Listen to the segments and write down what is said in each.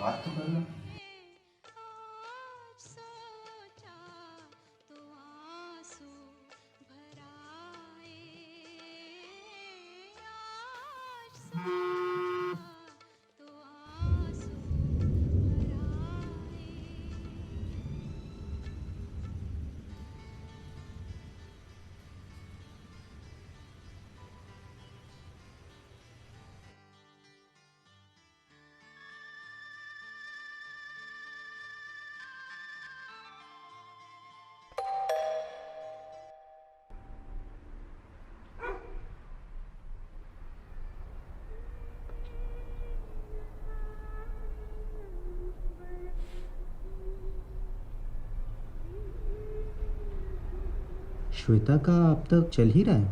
बात तो कर लो। श्वेता का अब तक चल ही रहा है।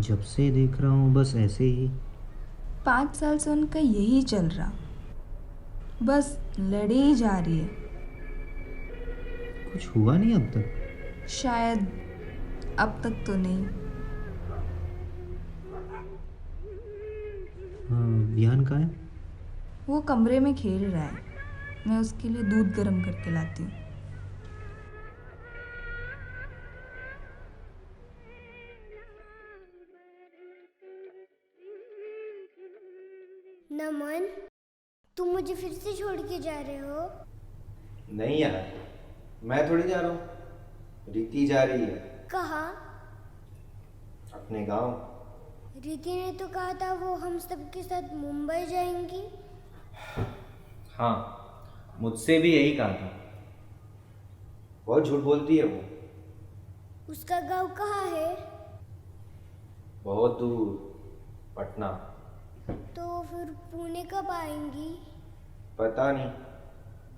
जब से देख रहा हूँ बस ऐसे ही। 5 साल से उनका यही चल रहा, बस लड़े ही जा रही है। कुछ हुआ नहीं अब तक? शायद अब तक तो नहीं। हाँ, विहान कहाँ है? वो कमरे में खेल रहा है, मैं उसके लिए दूध गर्म करके लाती हूँ। नमन, तुम मुझे फिर से छोड़ के जा रहे हो? नहीं यार, मैं थोड़ी जा रहा हूँ, रीति जा रही है। कहाँ? अपने गांव। रीति ने तो कहा था वो हम सबके साथ मुंबई जाएंगी। हाँ, मुझसे भी यही कहा था। बहुत झूठ बोलती है वो। उसका गांव कहाँ है? बहुत दूर, पटना। तो फिर पुणे कब आएंगी? पता नहीं,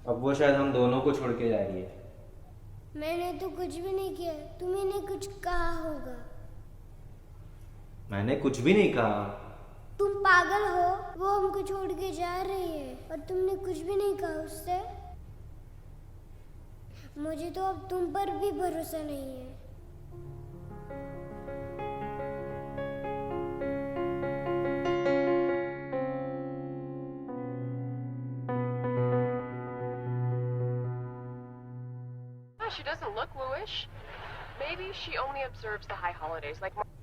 अब वो शायद हम दोनों को छोड़ के जा रही है। मैंने तो कुछ भी नहीं किया, तुम्हें ने कुछ कहा होगा। मैंने कुछ भी नहीं कहा। तुम पागल हो, वो हमको छोड़ के जा रही है और तुमने कुछ भी नहीं कहा उससे। मुझे तो अब तुम पर भी भरोसा नहीं है। She doesn't look bluish. Maybe she only observes the high holidays like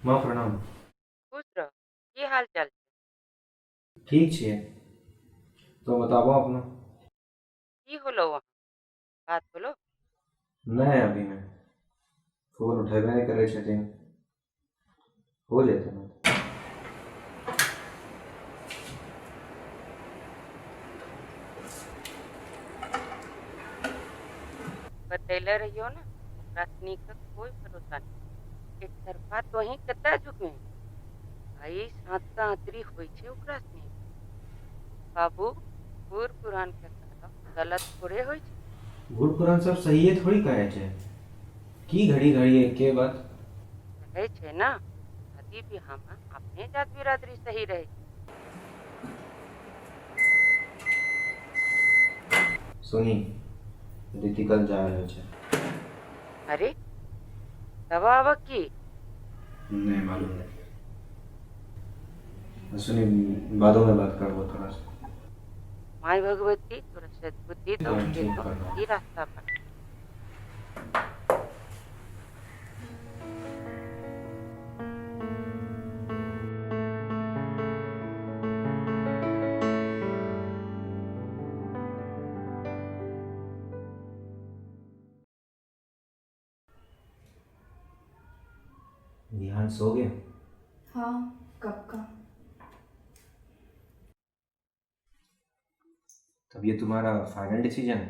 माँ प्रणाम। खुश रहो। की हाल चाल छै? ठीक छियै, तो बताबो अपना। की होलो वहाँ? बात होलो? नहीं, अभी नहीं, फोन उठेबे नहीं करे छथिन। हो जेतै ना। बतैले रहियो ना, ओकरा सनी के कोई भरोसा नहीं। एक तरफा तो ही कतै झुकमे भाई सात आंतरी होई छै ओकरा सनी। बाबू, बूढ़ पुरान के कहला गलत थोड़े होई छै। बूढ़ पुरान सब सही है थोड़ी कहे छै, की घड़ी घड़ी एके बात। कहै छै ना, शादी बियाह में अपने जात बिरादरी सही रहे छै। सुनी, रीति कल जा रहल छै। अरे दवा आवा की? नहीं मालूम नहीं। सुनी, बादों में बात करबो थोड़ा सा। माई भगवती तोरा सद्बुद्धि दो, हाँ, ठीक तो करना। सही रास्ता पर। ध्यान सो गया? हाँ, कब का। तब ये तुम्हारा फाइनल डिसीजन है?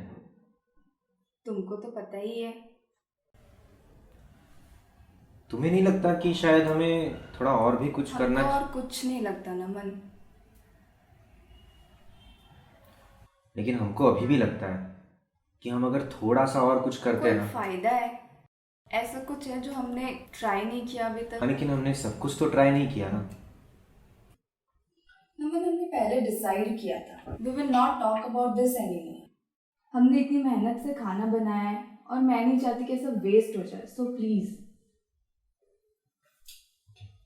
तुमको तो पता ही है। तुम्हें नहीं लगता कि शायद हमें थोड़ा और भी कुछ करना हमको और कुछ नहीं लगता नमन। लेकिन हमको अभी भी लगता है कि हम अगर थोड़ा सा और कुछ करते कोई ना, फायदा है? ऐसा कुछ है जो हमने ट्राई नहीं किया अभी तक? लेकिन हमने सब कुछ तो ट्राई नहीं किया ना। नमन, हमने पहले डिसाइड किया था we will not talk about this anymore. हमने इतनी मेहनत से खाना बनाया है और मैं नहीं चाहती कि सब वेस्ट हो जाए, सो प्लीज।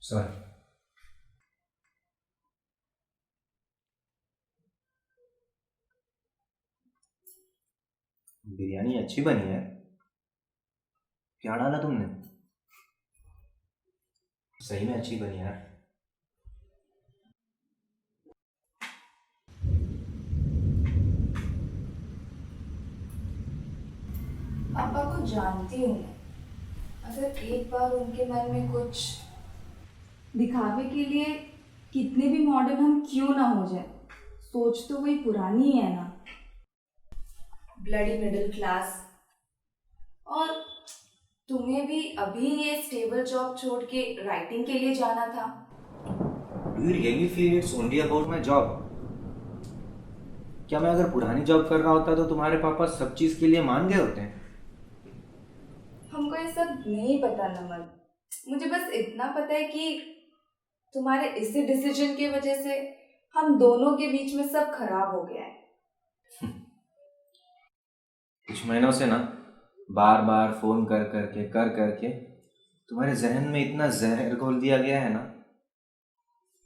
सॉरी। बिरयानी अच्छी बनी है। क्या डाला तुमने? सही में अच्छी बनी यार। पापा को जानती हूँ मैं, अगर एक बार उनके मन में कुछ दिखावे के लिए कितने भी मॉडर्न हम क्यों ना हो जाए, सोच तो वही पुरानी ही है ना, ब्लडी मिडिल क्लास। और तुम्हें भी अभी ये स्टेबल जॉब छोड़ के राइटिंग के लिए जाना था। Do you really feel it's only about my job? क्या मैं अगर पुरानी जॉब कर रहा होता तो तुम्हारे पापा सब चीज के लिए मान गए होते हैं? हमको ये सब नहीं पता नमन, मुझे बस इतना पता है कि तुम्हारे इसी डिसीजन की वजह से हम दोनों के बीच में सब खराब हो गया है। कुछ महीनों से ना बार बार फोन कर करके तुम्हारे जहन में इतना जहर घोल दिया गया है ना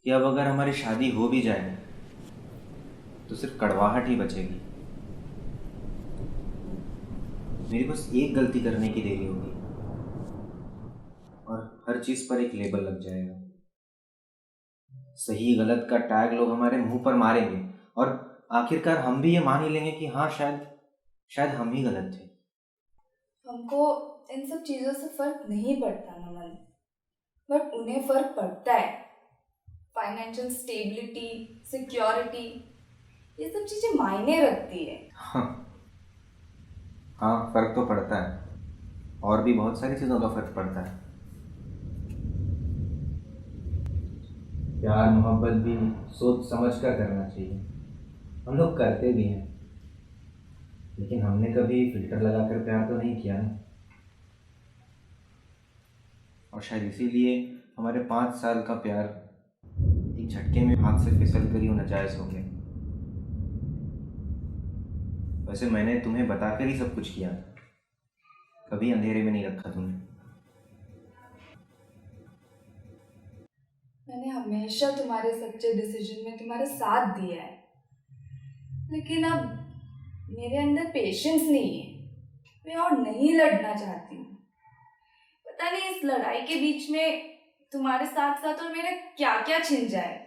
कि अब अगर हमारी शादी हो भी जाए तो सिर्फ कड़वाहट ही बचेगी। मेरी बस एक गलती करने की देरी होगी और हर चीज पर एक लेबल लग जाएगा। सही गलत का टैग लोग हमारे मुंह पर मारेंगे और आखिरकार हम भी ये मान ही लेंगे कि हाँ शायद हम ही गलत थे। हमको इन सब चीजों से फर्क नहीं पड़ता नमन, बट उन्हें फर्क पड़ता है। फाइनेंशियल स्टेबिलिटी, सिक्योरिटी, ये सब चीजें मायने रखती है। हाँ, फर्क तो पड़ता है और भी बहुत सारी चीज़ों का फर्क पड़ता है। प्यार मोहब्बत भी सोच समझ कर करना चाहिए। हम लोग करते भी हैं, लेकिन हमने कभी फिल्टर लगाकर प्यार तो नहीं किया ना। और शायद इसीलिए हमारे 5 साल का प्यार एक झटके में हाथ से फिसल कर ही नाजायज़ हो गया। वैसे मैंने तुम्हें बताकर ही सब कुछ किया, कभी अंधेरे में नहीं रखा तुम्हें। मैंने हमेशा तुम्हारे सच्चे डिसीजन में तुम्हारे साथ दिया है, लेकिन अब मेरे अंदर पेशेंस नहीं है। मैं और नहीं लड़ना चाहती हूँ। पता नहीं इस लड़ाई के बीच में तुम्हारे साथ साथ और मेरा क्या क्या छिन जाए।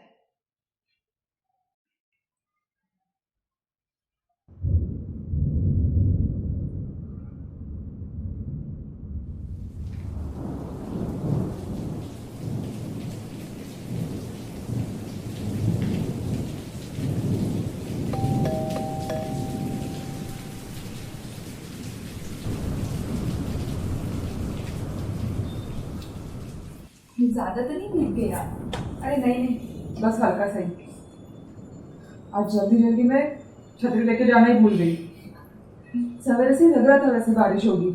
ज्यादा तो नहीं भीग गया? अरे नहीं, बस हल्का सा ही। आज जल्दी में छतरी लेके जाना ही भूल गई। सवेरे से लग रहा था वैसे बारिश होगी।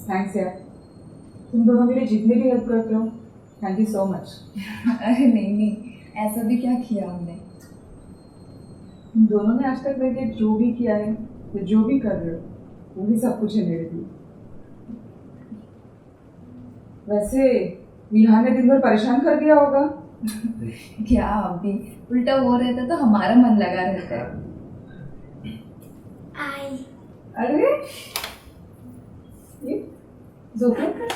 थैंक्स यार, तुम दोनों मेरी जितनी भी हेल्प करते हो, थैंक यू सो मच। अरे नहीं, ऐसा भी क्या किया हमने। तुम दोनों ने आज तक मेरे लिए जो भी किया है या जो भी कर रहे हो वो भी सब कुछ है मेरे लिए। वैसे विहान ने दिन भर परेशान कर दिया होगा। क्या अभी उल्टा वो रहता तो हमारा मन लगा रहता है। आई अरे ये जोकर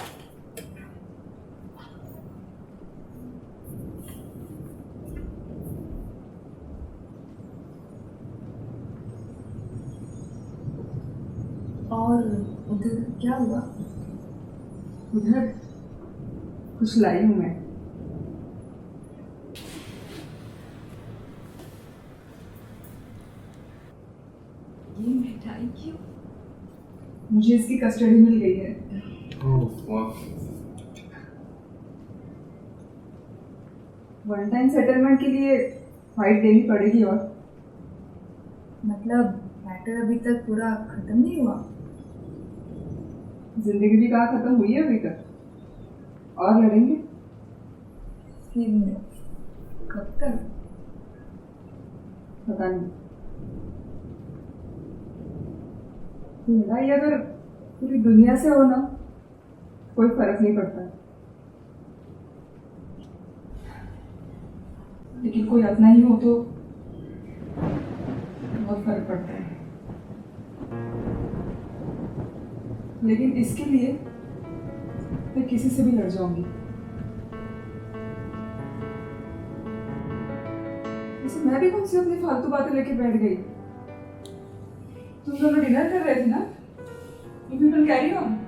और उधर क्या हुआ? उधर कुछ लाई हूँ मैं। ये मिठाई क्यों? मुझे इसकी कस्टडी मिल गई है। वन टाइम सेटलमेंट के लिए फाइट देनी पड़ेगी। और मतलब मैटर अभी तक पूरा खत्म नहीं हुआ? जिंदगी भी कहाँ खत्म हुई है अभी तक, और लड़ेंगे। लेकिन कब तक? पता नहीं। लड़ाई अगर पूरी दुनिया से हो ना, कोई फर्क नहीं पड़ता, लेकिन कोई अपना ही हो तो बहुत फर्क पड़ता है। लेकिन इसके लिए मैं किसी से भी लड़ जाऊंगी। वैसे मैं भी कौन सी अपनी फालतू बातें लेके बैठ गई। तुम दोनों डिनर कर रहे थे ना? You people carry on.